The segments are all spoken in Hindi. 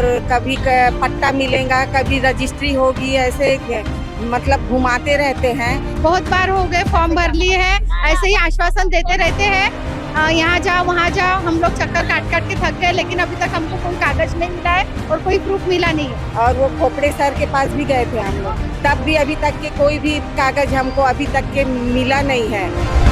और कभी पट्टा मिलेगा, कभी रजिस्ट्री होगी, ऐसे मतलब घुमाते रहते हैं। बहुत बार हो गए फॉर्म भर लिए हैं, ऐसे ही आश्वासन देते रहते हैं, यहाँ जाओ वहाँ जाओ। हम लोग चक्कर काट काट के थक गए, लेकिन अभी तक हमको कोई कागज नहीं मिला है और कोई प्रूफ मिला नहीं है। और वो खोपड़े सर के पास भी गए थे हम लोग, तब भी अभी तक के कोई भी कागज हमको अभी तक के मिला नहीं है।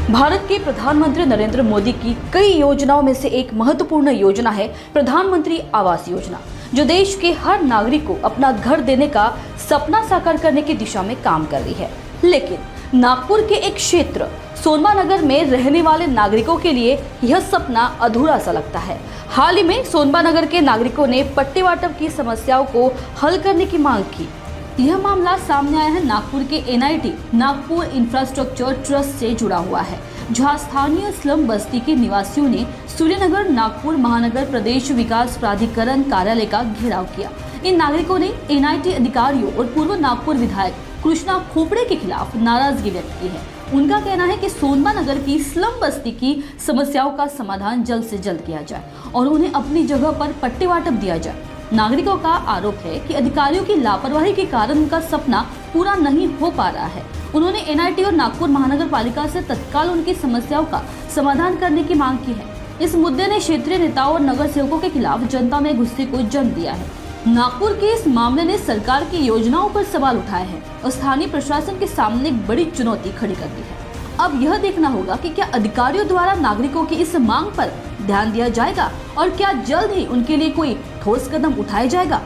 भारत के प्रधानमंत्री नरेंद्र मोदी की कई योजनाओं में से एक महत्वपूर्ण योजना है प्रधानमंत्री आवास योजना, जो देश के हर नागरिक को अपना घर देने का सपना साकार करने की दिशा में काम कर रही है। लेकिन नागपुर के एक क्षेत्र सोनबा नगर में रहने वाले नागरिकों के लिए यह सपना अधूरा सा लगता है। हाल ही में सोनबा नगर के नागरिकों ने पट्टे वाटप की समस्याओं को हल करने की मांग की। यह मामला सामने आया है नागपुर के NIT नागपुर इंफ्रास्ट्रक्चर ट्रस्ट से जुड़ा हुआ है, जहां स्थानीय स्लम बस्ती के निवासियों ने सूर्यनगर नागपुर महानगर प्रदेश विकास प्राधिकरण कार्यालय का घेराव किया। इन नागरिकों ने NIT अधिकारियों और पूर्व नागपुर विधायक कृष्णा खोपड़े के खिलाफ नाराजगी व्यक्त की है। उनका कहना है कि सोनबा नगर की स्लम बस्ती की समस्याओं का समाधान जल्द से जल्द किया जाए और उन्हें अपनी जगह पर पट्टे वाटप दिया जाए। नागरिकों का आरोप है कि अधिकारियों की लापरवाही के कारण उनका सपना पूरा नहीं हो पा रहा है। उन्होंने NIT और नागपुर महानगर पालिका से तत्काल उनकी समस्याओं का समाधान करने की मांग की है। इस मुद्दे ने क्षेत्रीय नेताओं और नगर सेवकों के खिलाफ जनता में गुस्से को जन्म दिया है। नागपुर के इस मामले ने सरकार की योजनाओं पर सवाल उठाए हैं और स्थानीय प्रशासन के सामने एक बड़ी चुनौती खड़ी कर दी है। अब यह देखना होगा कि क्या अधिकारियों द्वारा नागरिकों की इस मांग पर ध्यान दिया जाएगा और क्या जल्द ही उनके लिए कोई ठोस कदम उठाया जाएगा।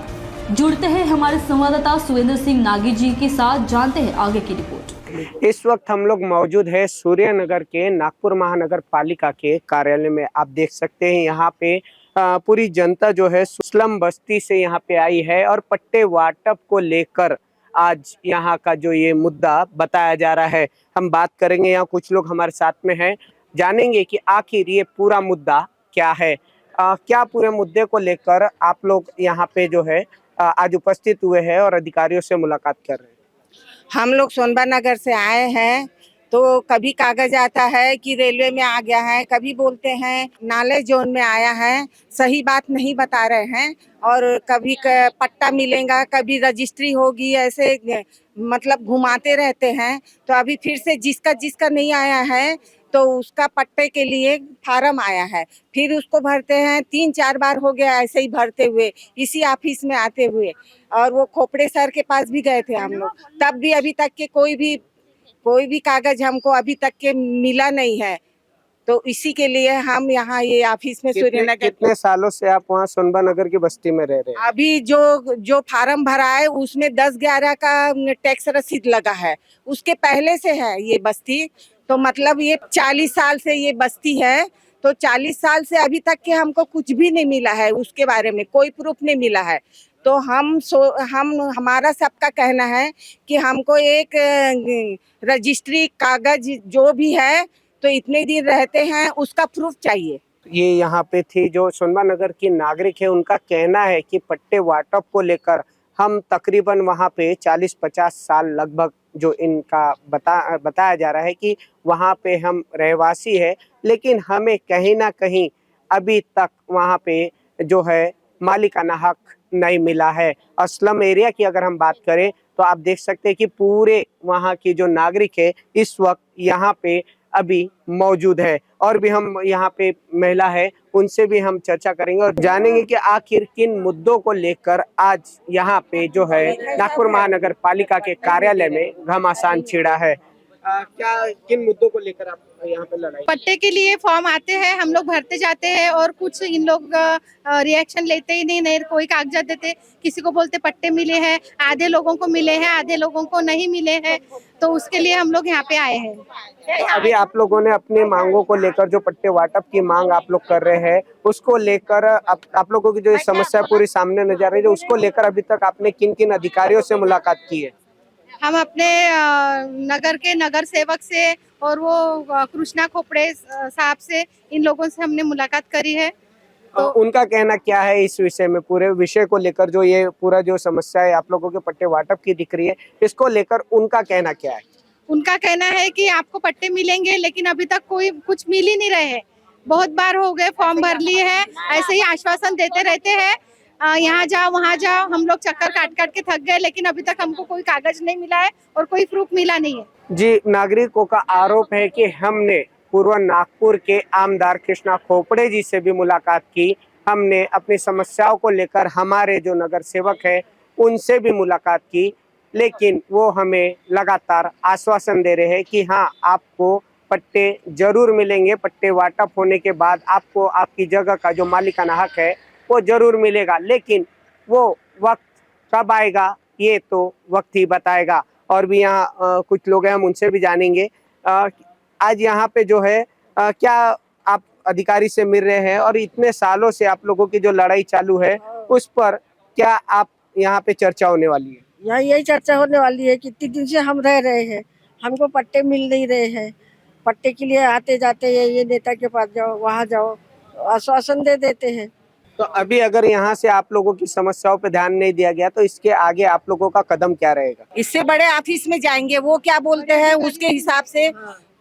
जुड़ते हैं हमारे संवाददाता सुरेंद्र सिंह नागी जी के साथ, जानते हैं आगे की रिपोर्ट। इस वक्त हम लोग मौजूद है सूर्यनगर के नागपुर महानगर पालिका के कार्यालय में। आप देख सकते हैं यहाँ पे पूरी जनता जो है स्लम बस्ती से यहाँ पे आई है और पट्टे वाटप को लेकर आज यहाँ का जो ये मुद्दा बताया जा रहा है। हम बात करेंगे, यहाँ कुछ लोग हमारे साथ में हैं, जानेंगे कि आखिर ये पूरा मुद्दा क्या है, क्या पूरे मुद्दे को लेकर आप लोग यहाँ पे जो है आज उपस्थित हुए हैं और अधिकारियों से मुलाकात कर रहे हैं। हम लोग सोनबा नगर से आए हैं, तो कभी कागज आता है कि रेलवे में आ गया है, कभी बोलते हैं नाले जोन में आया है, सही बात नहीं बता रहे हैं, और कभी पट्टा मिलेगा, कभी रजिस्ट्री होगी, ऐसे मतलब घुमाते रहते हैं। तो अभी फिर से जिसका जिसका नहीं आया है तो उसका पट्टे के लिए फार्म आया है, फिर उसको भरते हैं। 3-4 बार हो गया ऐसे ही भरते हुए, इसी ऑफिस में आते हुए, और वो खोपड़े सर के पास भी गए थे हम लोग, तब भी अभी तक के कोई भी कागज हमको अभी तक के मिला नहीं है। तो इसी के लिए हम यहाँ ये ऑफिस में सूर्यनगर। कितने सालों से आप वहाँ सोनबा नगर की बस्ती में रह रहे हैं? अभी जो फार्म भरा है उसमें 10-11 का टैक्स रसीद लगा है, उसके पहले से है ये बस्ती। तो मतलब ये 40 साल से ये बस्ती है, तो 40 साल से अभी तक के हमको कुछ भी नहीं मिला है, उसके बारे में कोई प्रूफ नहीं मिला है। तो हमारा सबका कहना है कि हमको एक रजिस्ट्री कागज जो भी है, तो इतने दिन रहते हैं उसका प्रूफ चाहिए। ये यहाँ पे थी जो सोनबा नगर की नागरिक है, उनका कहना है कि पट्टे वाटप को लेकर हम तकरीबन वहाँ पे 40-50 साल लगभग जो इनका बताया जा रहा है कि वहाँ पे हम रहवासी है, लेकिन हमें कहीं ना कहीं अभी तक वहाँ पे जो है मालिकाना हक नहीं मिला है। अस्लम एरिया की अगर हम बात करें तो आप देख सकते हैं कि पूरे वहाँ की जो नागरिक है इस वक्त यहाँ पे अभी मौजूद है, और भी हम यहाँ पे महिला है उनसे भी हम चर्चा करेंगे और जानेंगे कि आखिर किन मुद्दों को लेकर आज यहाँ पे जो है नागपुर महानगर पालिका के कार्यालय में घमासान छिड़ा है। क्या किन मुद्दों को लेकर आप यहाँ पे लड़ाई? पट्टे के लिए फॉर्म आते हैं, हम लोग भरते जाते हैं और कुछ इन लोग रिएक्शन लेते ही नहीं कोई कागजात देते। किसी को बोलते पट्टे मिले हैं, आधे लोगों को मिले हैं, आधे लोगों को नहीं मिले हैं, तो उसके लिए हम लोग यहाँ पे आए हैं। तो अभी आप लोगों ने अपनी मांगों को लेकर, जो पट्टे वाटप की मांग आप लोग कर रहे हैं, उसको लेकर आप लोगों की जो समस्या पूरी सामने नजर आ रही है, उसको लेकर अभी तक आपने किन किन अधिकारियों से मुलाकात की है? हम अपने नगर के नगर सेवक से और वो कृष्णा खोपड़े साहब से, इन लोगों से हमने मुलाकात करी है। तो उनका कहना क्या है इस विषय में, पूरे विषय को लेकर, जो ये पूरा जो समस्या है आप लोगों के पट्टे वाटप की दिख रही है, इसको लेकर उनका कहना क्या है? उनका कहना है कि आपको पट्टे मिलेंगे, लेकिन अभी तक कोई कुछ मिल ही नहीं रहे हैं। बहुत बार हो गए, फॉर्म भर लिए हैं, ऐसे ही आश्वासन देते रहते हैं। यहाँ जाओ वहाँ जाओ, हम लोग चक्कर काट काट के थक गए, लेकिन अभी तक हमको कोई कागज नहीं मिला है और कोई प्रूफ मिला नहीं है। जी, नागरिकों का आरोप है कि हमने पूर्व नागपुर के आमदार कृष्णा खोपड़े जी से भी मुलाकात की, हमने अपनी समस्याओं को लेकर हमारे जो नगर सेवक हैं उनसे भी मुलाकात की, लेकिन वो हमें लगातार आश्वासन दे रहे हैं कि हाँ, आपको पट्टे जरूर मिलेंगे, पट्टे वाटप होने के बाद आपको आपकी जगह का जो मालिकाना हक है वो जरूर मिलेगा, लेकिन वो वक्त कब आएगा ये तो वक्त ही बताएगा। और भी यहाँ कुछ लोग हैं, हम उनसे भी जानेंगे। आज यहाँ पे जो है क्या आप अधिकारी से मिल रहे हैं और इतने सालों से आप लोगों की जो लड़ाई चालू है उस पर क्या आप यहाँ पे चर्चा होने वाली है? यहाँ यही चर्चा होने वाली है कि इतने दिन से हम रह रहे हैं, हमको पट्टे मिल नहीं रहे हैं। पट्टे के लिए आते जाते ये नेता के पास जाओ, वहाँ जाओ, आश्वासन दे देते हैं। तो अभी अगर यहाँ से आप लोगों की समस्याओं पे ध्यान नहीं दिया गया तो इसके आगे आप लोगों का कदम क्या रहेगा? इससे बड़े ऑफिस में जाएंगे, वो क्या बोलते हैं उसके हिसाब से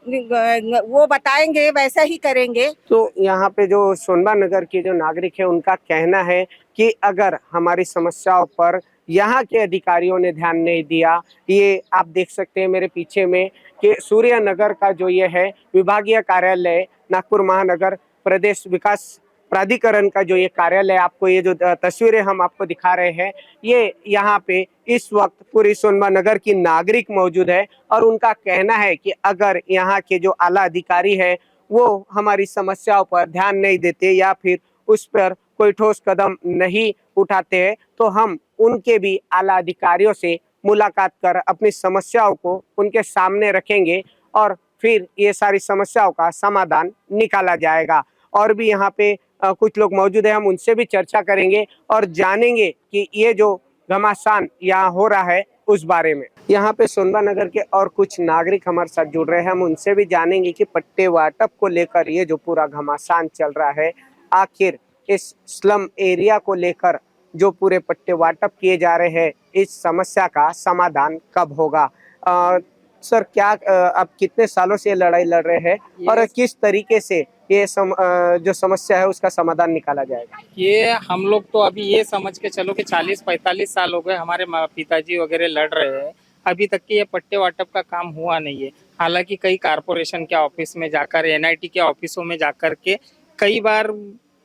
वो बताएंगे, वैसा ही करेंगे। तो यहाँ पे जो सोनबा नगर के जो नागरिक है उनका कहना है कि अगर हमारी समस्याओं पर यहाँ के अधिकारियों ने ध्यान नहीं दिया, ये आप देख सकते हैं मेरे पीछे में कि सूर्य नगर का जो ये है विभागीय कार्यालय, नागपुर महानगर प्रदेश विकास प्राधिकरण का जो ये कार्यालय, आपको ये जो तस्वीरें हम आपको दिखा रहे हैं, ये यहाँ पे इस वक्त पूरी सोनबा नगर की नागरिक मौजूद है और उनका कहना है कि अगर यहाँ के जो आला अधिकारी है वो हमारी समस्याओं पर ध्यान नहीं देते या फिर उस पर कोई ठोस कदम नहीं उठाते हैं तो हम उनके भी आला अधिकारियों से मुलाकात कर अपनी समस्याओं को उनके सामने रखेंगे और फिर ये सारी समस्याओं का समाधान निकाला जाएगा। और भी यहाँ पे कुछ लोग मौजूद हैं, हम उनसे भी चर्चा करेंगे और जानेंगे कि ये जो घमासान यहाँ हो रहा है उस बारे में। यहाँ पे सोनबा नगर के और कुछ नागरिक हमारे साथ जुड़ रहे हैं, हम उनसे भी जानेंगे कि पट्टे वाटप को लेकर ये जो पूरा घमासान चल रहा है, आखिर इस स्लम एरिया को लेकर जो पूरे पट्टे वाटप किए जा रहे हैं, इस समस्या का समाधान कब होगा। सर, क्या आप कितने सालों से ये लड़ाई लड़ रहे हैं और किस तरीके से ये जो समस्या है उसका समाधान निकाला जाएगा? ये हम लोग तो अभी ये समझ के चलो कि 40-45 साल हो गए हमारे पिताजी वगैरह लड़ रहे हैं, अभी तक कि ये पट्टे वाटप का काम हुआ नहीं है। हालांकि कई कारपोरेशन के ऑफिस में जाकर, एनआईटी के ऑफिसों में जाकर के कई बार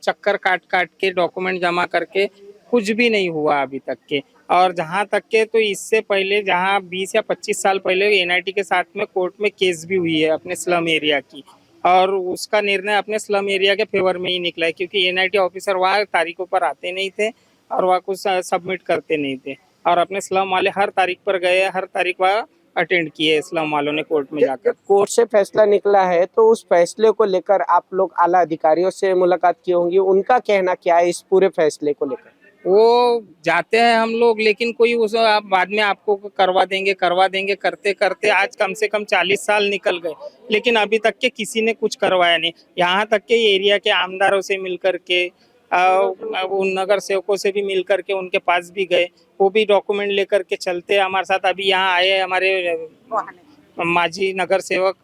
चक्कर काट काट के डॉक्यूमेंट जमा करके कुछ भी नहीं हुआ अभी तक के। और जहाँ तक के तो इससे पहले जहाँ 20 या 25 साल पहले एनआईटी के साथ में कोर्ट में केस भी हुई है अपने स्लम एरिया की, और उसका निर्णय अपने स्लम एरिया के फेवर में ही निकला है, क्योंकि एनआईटी ऑफिसर वहाँ तारीखों पर आते नहीं थे और वहाँ कुछ सबमिट करते नहीं थे, और अपने स्लम वाले हर तारीख पर गए, हर तारीख वहाँ अटेंड किए स्लम वालों ने कोर्ट में जाकर। कोर्ट से फैसला निकला है तो उस फैसले को लेकर आप लोग आला अधिकारियों से मुलाकात की होंगी, उनका कहना क्या है इस पूरे फैसले को लेकर? वो जाते हैं हम लोग, लेकिन कोई उस आप बाद में आपको करवा देंगे करते करते आज कम से कम 40 साल निकल गए, लेकिन अभी तक के किसी ने कुछ करवाया नहीं। यहाँ तक के एरिया के आमदारों से मिलकर के, उन नगर सेवकों से भी मिलकर के उनके पास भी गए, वो भी डॉक्यूमेंट लेकर के चलते हमारे साथ। अभी यहाँ आए हमारे माजी नगर सेवक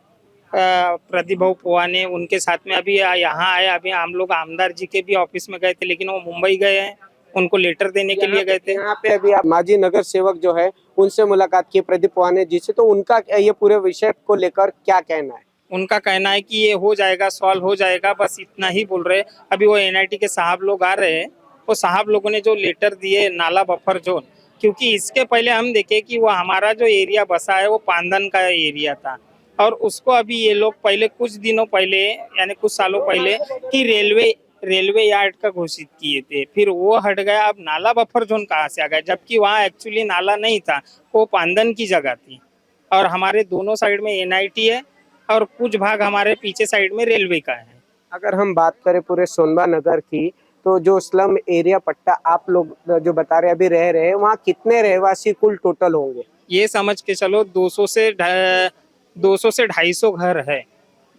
प्रदीप भाऊ पोवाने, उनके साथ में अभी यहाँ आए। अभी हम लोग आमदार जी के भी ऑफिस में गए थे, लेकिन वो मुंबई गए हैं, उनको लेटर देने के लिए गए थे। यहाँ पे अभी आप माजी नगर सेवक जो है उनसे मुलाकात की प्रदीप पोवाने जी से, तो उनका ये पूरे विषय को लेकर क्या कहना है? उनका कहना है कि ये हो जाएगा, सॉल्व हो जाएगा, बस इतना ही बोल रहे हैं। अभी वो एनआईटी के साहब लोग आ रहे हैं, वो साहब लोगों ने जो लेटर दिए नाला बफर जोन, क्योंकि इसके पहले हम देखे कि वो हमारा जो एरिया बसा है वो पांदन का एरिया था, और उसको अभी ये लोग पहले कुछ दिनों पहले यानी कुछ सालों पहले कि रेलवे यार्ड का घोषित किए थे, फिर वो हट गया। अब नाला बफर जोन कहाँ से आ गया, जबकि वहाँ एक्चुअली नाला नहीं था, वो पांदन की जगह थी, और हमारे दोनों साइड में एनआईटी है और कुछ भाग हमारे पीछे साइड में रेलवे का है। अगर हम बात करें पूरे सोनबा नगर की, तो जो स्लम एरिया पट्टा आप लोग जो बता रहे अभी रह रहे हैं, वहाँ कितने रहवासी कुल टोटल होंगे? ये समझ के चलो 200 से 250 घर है।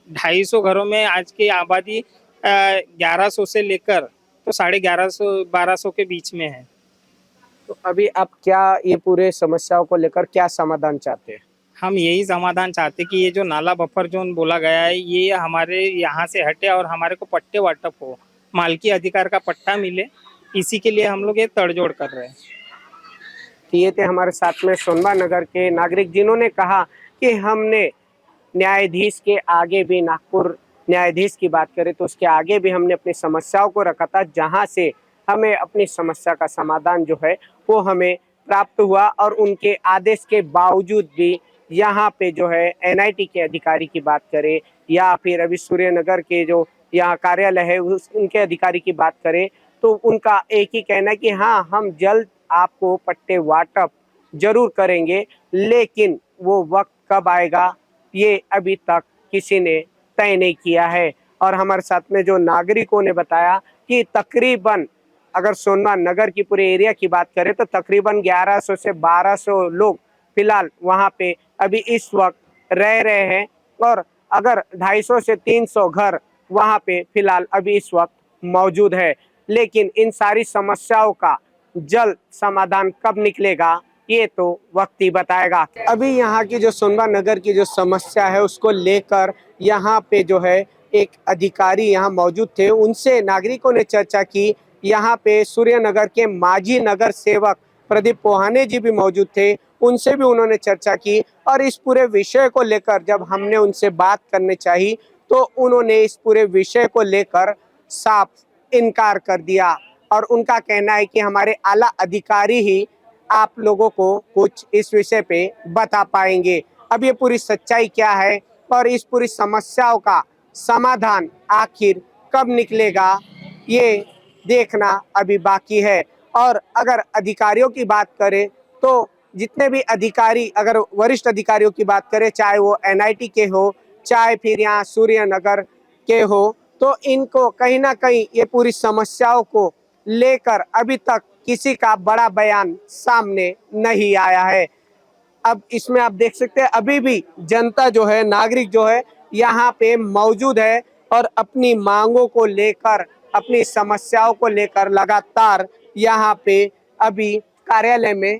250 घरों में आज की आबादी 1100 से लेकर तो 1150-1200 के बीच में है। तो अभी आप क्या ये पूरे समस्याओं को लेकर क्या समाधान चाहते हैं? हम यही समाधान चाहते कि ये जो नाला बफर जोन बोला गया है ये हमारे यहाँ से हटे और हमारे को पट्टे वाटप हो, मालकी अधिकार का पट्टा मिले, इसी के लिए हम लोग ये तड़जोड़ कर रहे हैं। ये थे हमारे साथ में सोनबा नगर के नागरिक जिन्होंने कहा कि हमने न्यायाधीश के आगे भी, नागपुर न्यायाधीश की बात करें तो उसके आगे भी हमने अपनी समस्याओं को रखा था, जहां से हमें अपनी समस्या का समाधान जो है वो हमें प्राप्त हुआ। और उनके आदेश के बावजूद भी यहाँ पे जो है एनआईटी के अधिकारी की बात करें या फिर अभी सूर्यनगर के जो यहाँ कार्यालय है उनके अधिकारी की बात करें तो उनका एक ही कहना है कि हाँ, हम जल्द आपको पट्टे वाटप जरूर करेंगे, लेकिन वो वक्त कब आएगा ये अभी तक किसी ने तय नहीं किया है। और हमारे साथ में जो नागरिकों ने बताया कि तकरीबन अगर सोनबा नगर की पूरे एरिया की बात करें तो तकरीबन 1100 से 1200 लोग फिलहाल वहां पे अभी इस वक्त रह रहे हैं और अगर 250 से 300 घर वहां पे फिलहाल अभी इस वक्त मौजूद है। लेकिन इन सारी समस्याओं का जल्द समाधान कब निकलेगा ये तो वक्त ही बताएगा। अभी यहाँ की जो सोनबा नगर की जो समस्या है उसको लेकर यहाँ पे जो है एक अधिकारी यहाँ मौजूद थे, उनसे नागरिकों ने चर्चा की। यहाँ पे सूर्यनगर के माजी नगर सेवक प्रदीप पोहाने जी भी मौजूद थे, उनसे भी उन्होंने चर्चा की और इस पूरे विषय को लेकर जब हमने उनसे बात करने चाहिए तो उन्होंने इस पूरे विषय को लेकर साफ इनकार कर दिया और उनका कहना है कि हमारे आला अधिकारी ही आप लोगों को कुछ इस विषय पे बता पाएंगे। अब ये पूरी सच्चाई क्या है और इस पूरी समस्याओं का समाधान आखिर कब निकलेगा ये देखना अभी बाकी है। और अगर अधिकारियों की बात करें तो जितने भी अधिकारी, अगर वरिष्ठ अधिकारियों की बात करें, चाहे वो एनआईटी के हो चाहे फिर यहाँ सूर्यनगर के हो, तो इनको कहीं ना कहीं ये पूरी समस्याओं को लेकर अभी तक किसी का बड़ा बयान सामने नहीं आया है। अब इसमें आप देख सकते हैं अभी भी जनता जो है, नागरिक जो है यहाँ पे मौजूद है और अपनी मांगों को लेकर, अपनी समस्याओं को लेकर लगातार यहाँ पे अभी कार्यालय में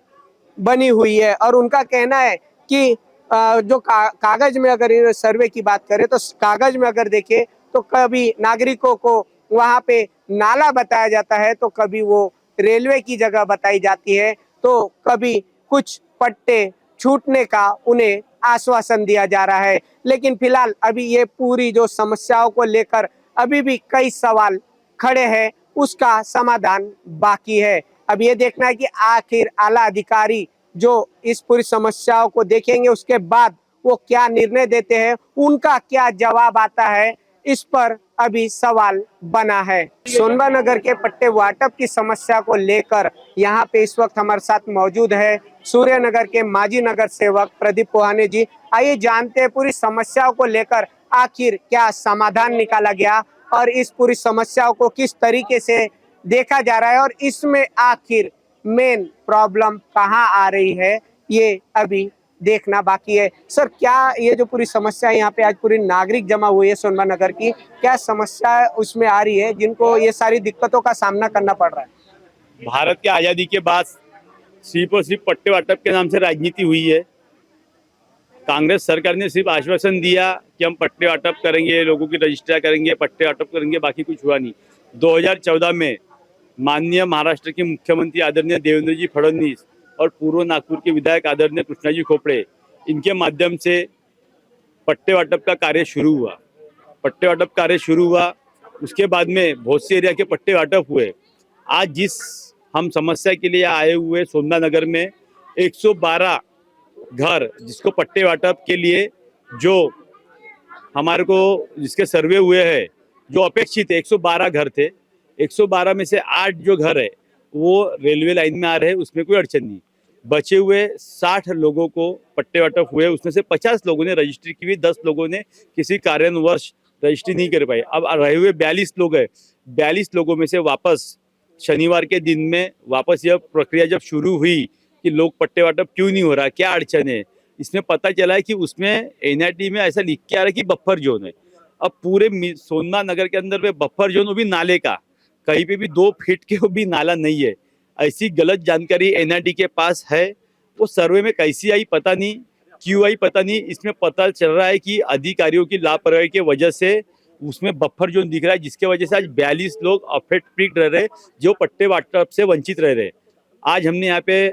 बनी हुई है। और उनका कहना है कि जो कागज में अगर सर्वे की बात करें तो कागज में अगर देखें तो कभी नागरिकों को वहाँ पे नाला बताया जाता है तो कभी वो रेलवे की जगह बताई जाती है, तो कभी कुछ पट्टे छूटने का उन्हें आश्वासन दिया जा रहा है। लेकिन फिलहाल अभी ये पूरी जो समस्याओं को लेकर अभी भी कई सवाल खड़े हैं, उसका समाधान बाकी है। अब ये देखना है कि आखिर आला अधिकारी जो इस पूरी समस्याओं को देखेंगे उसके बाद वो क्या निर्णय देते हैं, उनका क्या जवाब आता है, इस पर अभी सवाल बना है। सोनबा नगर के पट्टे वाटप की समस्या को लेकर यहाँ पे इस वक्त हमारे साथ मौजूद है सूर्यनगर के माजी नगर सेवक प्रदीप पोहाने जी। आइए जानते हैं पूरी समस्याओं को लेकर आखिर क्या समाधान निकाला गया और इस पूरी समस्याओं को किस तरीके से देखा जा रहा है और इसमें आखिर मेन प्रॉब्लम कहाँ आ रही है, ये अभी देखना बाकी है। सर, क्या ये जो पूरी समस्या है यहाँ पे आज पूरी नागरिक जमा हुई है सोनबा नगर की, क्या समस्या उसमें आ रही है जिनको ये सारी दिक्कतों का सामना करना पड़ रहा है? भारत की आज़ादी के बाद सिर्फ और सिर्फ पट्टे वाटप के नाम से राजनीति हुई है। कांग्रेस सरकार ने सिर्फ आश्वासन दिया कि हम पट्टे वाटप करेंगे, लोगों की रजिस्टर करेंगे, पट्टे वाटप करेंगे, बाकी कुछ हुआ नहीं। 2014 में माननीय महाराष्ट्र के मुख्यमंत्री आदरणीय देवेंद्र जी फडणवीस और पूर्व नागपुर के विधायक आदरणीय कृष्णाजी खोपड़े, इनके माध्यम से पट्टे वाटप का कार्य शुरू हुआ। पट्टे वाटप कार्य शुरू हुआ, उसके बाद में बहुत से एरिया के पट्टे वाटप हुए। आज जिस हम समस्या के लिए आए हुए सोनबा नगर में 112 घर जिसको पट्टे वाटप के लिए जो हमारे को जिसके सर्वे हुए हैं, जो अपेक्षित 112 घर थे, 112 में से 8 जो घर है वो रेलवे लाइन में आ रहे हैं, उसमें कोई अड़चन नहीं। बचे हुए 60 लोगों को पट्टे वाटप हुए, उसमें से 50 लोगों ने रजिस्ट्री की हुई, 10 लोगों ने किसी कारणवश रजिस्ट्री नहीं कर पाई। अब रहे हुए 42 लोग हैं, 42 लोगों में से वापस शनिवार के दिन में वापस यह प्रक्रिया जब शुरू हुई कि लोग पट्टे वाटप क्यों नहीं हो रहा, क्या अड़चन है, इसमें पता चला है कि उसमें एनआईटी में ऐसा लिख के आ रहा है कि बफर जोन है। अब पूरे सोनबा नगर के अंदर में बफर जोन, वो भी नाले का, कहीं पे भी 2 फीट के वो भी नाला नहीं है। ऐसी गलत जानकारी एनआईटी के पास है, वो सर्वे में कैसी आई पता नहीं। क्यों आई पता नहीं। इसमें पता चल रहा है कि अधिकारियों की लापरवाही की वजह से उसमें बफर जोन दिख रहा है, जिसके वजह से आज 42 लोग अफेक्ट रह रहे, जो पट्टे वाटप से वंचित रह रहे। आज हमने यहाँ पे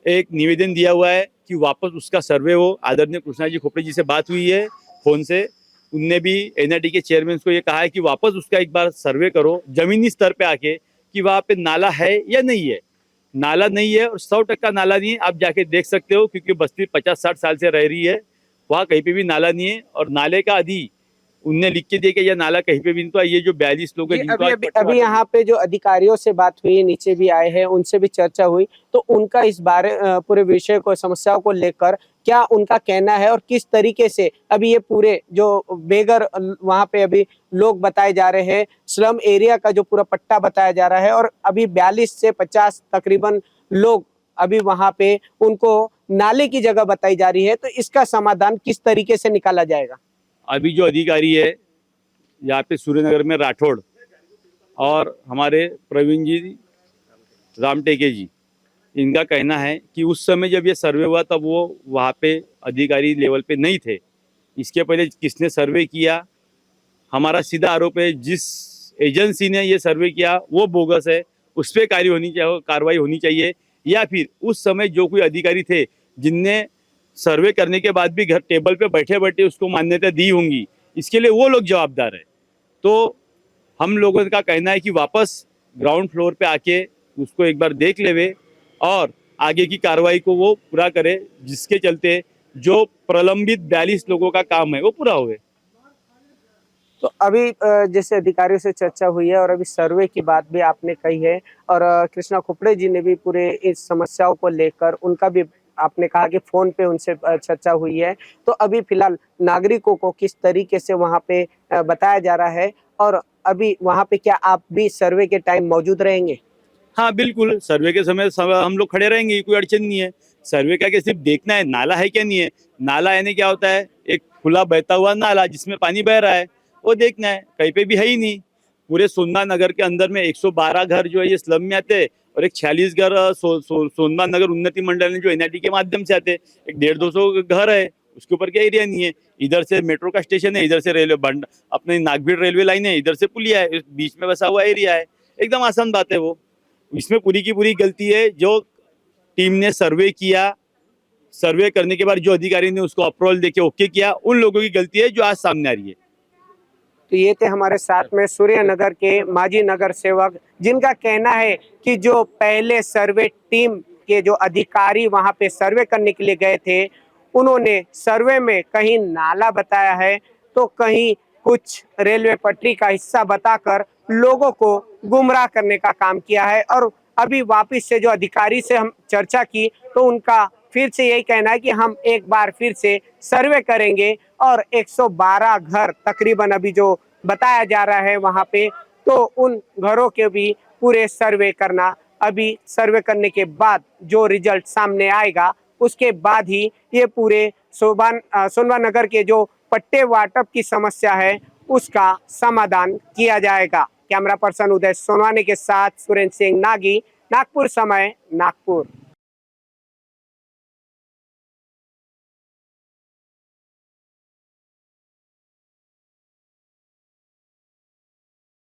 एक निवेदन दिया हुआ है कि वापस उसका सर्वे हो। आदरणीय कृष्णा जी खोपड़े जी से बात हुई है फोन से, उनने भी एनआईटी के चेयरमैन को ये कहा है कि वापस उसका एक बार सर्वे करो जमीनी स्तर पे आके कि वहाँ पे नाला है या नहीं है। नाला नहीं है और 100% नाला नहीं है, आप जाके देख सकते हो, क्योंकि बस्ती 50-60 साल से रह रही है, वहाँ कहीं पे भी नाला नहीं है। और नाले का अधि उनने लिख के दिया कि यह नाला कहीं पे भी नहीं। तो ये जो 42 लोग हैं जिनको अभी यहाँ पे जो अधिकारियों से बात हुई, नीचे भी आए हैं, उनसे भी चर्चा हुई, तो उनका इस बारे पूरे विषय को, समस्याओं को लेकर क्या उनका कहना है और किस तरीके से अभी ये पूरे जो बेघर वहाँ पे अभी लोग बताए जा रहे हैं, स्लम एरिया का जो पूरा पट्टा बताया जा रहा है, और अभी 42 से 50 तकरीबन लोग अभी वहाँ पे उनको नाले की जगह बताई जा रही है, तो इसका समाधान किस तरीके से निकाला जाएगा? अभी जो अधिकारी है यहाँ पे सूर्यनगर में राठौड़ और हमारे प्रवीण जी रामटेके जी, इनका कहना है कि उस समय जब ये सर्वे हुआ तब वो वहाँ पे अधिकारी लेवल पे नहीं थे। इसके पहले किसने सर्वे किया, हमारा सीधा आरोप है जिस एजेंसी ने ये सर्वे किया वो बोगस है, उस पर कार्रवाई होनी चाहिए। या फिर उस समय जो कोई अधिकारी थे जिनने सर्वे करने के बाद भी घर टेबल पे बैठे बैठे उसको मान्यता दी होंगी, इसके लिए वो लोग जवाबदार है। तो हम लोगों का कहना है कि वापस ग्राउंड फ्लोर पे आके उसको एक बार देख लेवे और आगे की कार्रवाई को वो पूरा करे, जिसके चलते जो प्रलंबित 42 लोगों का काम है वो पूरा हुए। तो अभी जैसे अधिकारियों से चर्चा हुई है और अभी सर्वे की बात भी आपने कही है, और कृष्णा खोपड़े जी ने भी पूरे इस समस्याओं को लेकर उनका भी आपने कहा कि फोन पे उनसे चर्चा हुई है। तो अभी फिलहाल नागरिकों को किस तरीके से वहाँ पे बताया जा रहा है, और अभी वहाँ पे क्या आप भी सर्वे के टाइम मौजूद रहेंगे? हाँ बिल्कुल, सर्वे के समय हम लोग खड़े रहेंगे, कोई अड़चन नहीं है। सर्वे का सिर्फ देखना है नाला है क्या नहीं है। नाला यानी क्या होता है, एक खुला बहता हुआ नाला जिसमें पानी बह रहा है, वो देखना है। कहीं पे भी है ही नहीं। पूरे सोनभद्र नगर के अंदर में 112 घर जो है ये स्लम में आते हैं, और एक 46 घर सोनभद्र नगर उन्नति मंडल ने जो एनआईटी के माध्यम से आते हैं। एक 150-200 घर है, उसके ऊपर क्या एरिया नहीं है। इधर से मेट्रो का स्टेशन है, इधर से रेलवे अपने नागभीड़ रेलवे लाइन है, इधर से पुलिया है, बीच में बसा हुआ एरिया है। एकदम आसान बात है वो। इसमें पूरी की पूरी गलती है जो टीम ने सर्वे किया, सर्वे करने के बाद जो अधिकारी ने उसको अप्रूवल देके ओके किया, उन लोगों की गलती है जो आज सामने आ रही है। तो ये थे हमारे साथ में सूर्यनगर के माजी नगर सेवक, जिनका कहना है कि जो पहले सर्वे टीम के जो अधिकारी वहां पे सर्वे करने के लिए गए थे, उन्होंने सर्वे में कहीं नाला बताया है तो कहीं कुछ रेलवे पटरी का हिस्सा बताकर लोगों को गुमराह करने का काम किया है। और अभी वापस से जो अधिकारी से हम चर्चा की तो उनका फिर से यही कहना है कि हम एक बार फिर से सर्वे करेंगे, और 112 घर तकरीबन अभी जो बताया जा रहा है वहां पे, तो उन घरों के भी पूरे सर्वे करना, अभी सर्वे करने के बाद जो रिजल्ट सामने आएगा उसके बाद ही ये पूरे सोनभद्र नगर के जो पट्टे वाटप की समस्या है उसका समाधान किया जाएगा। कैमरा पर्सन उदय सोनवानी के साथ सुरेंद्र सिंह नागी, नागपुर समय, नागपुर।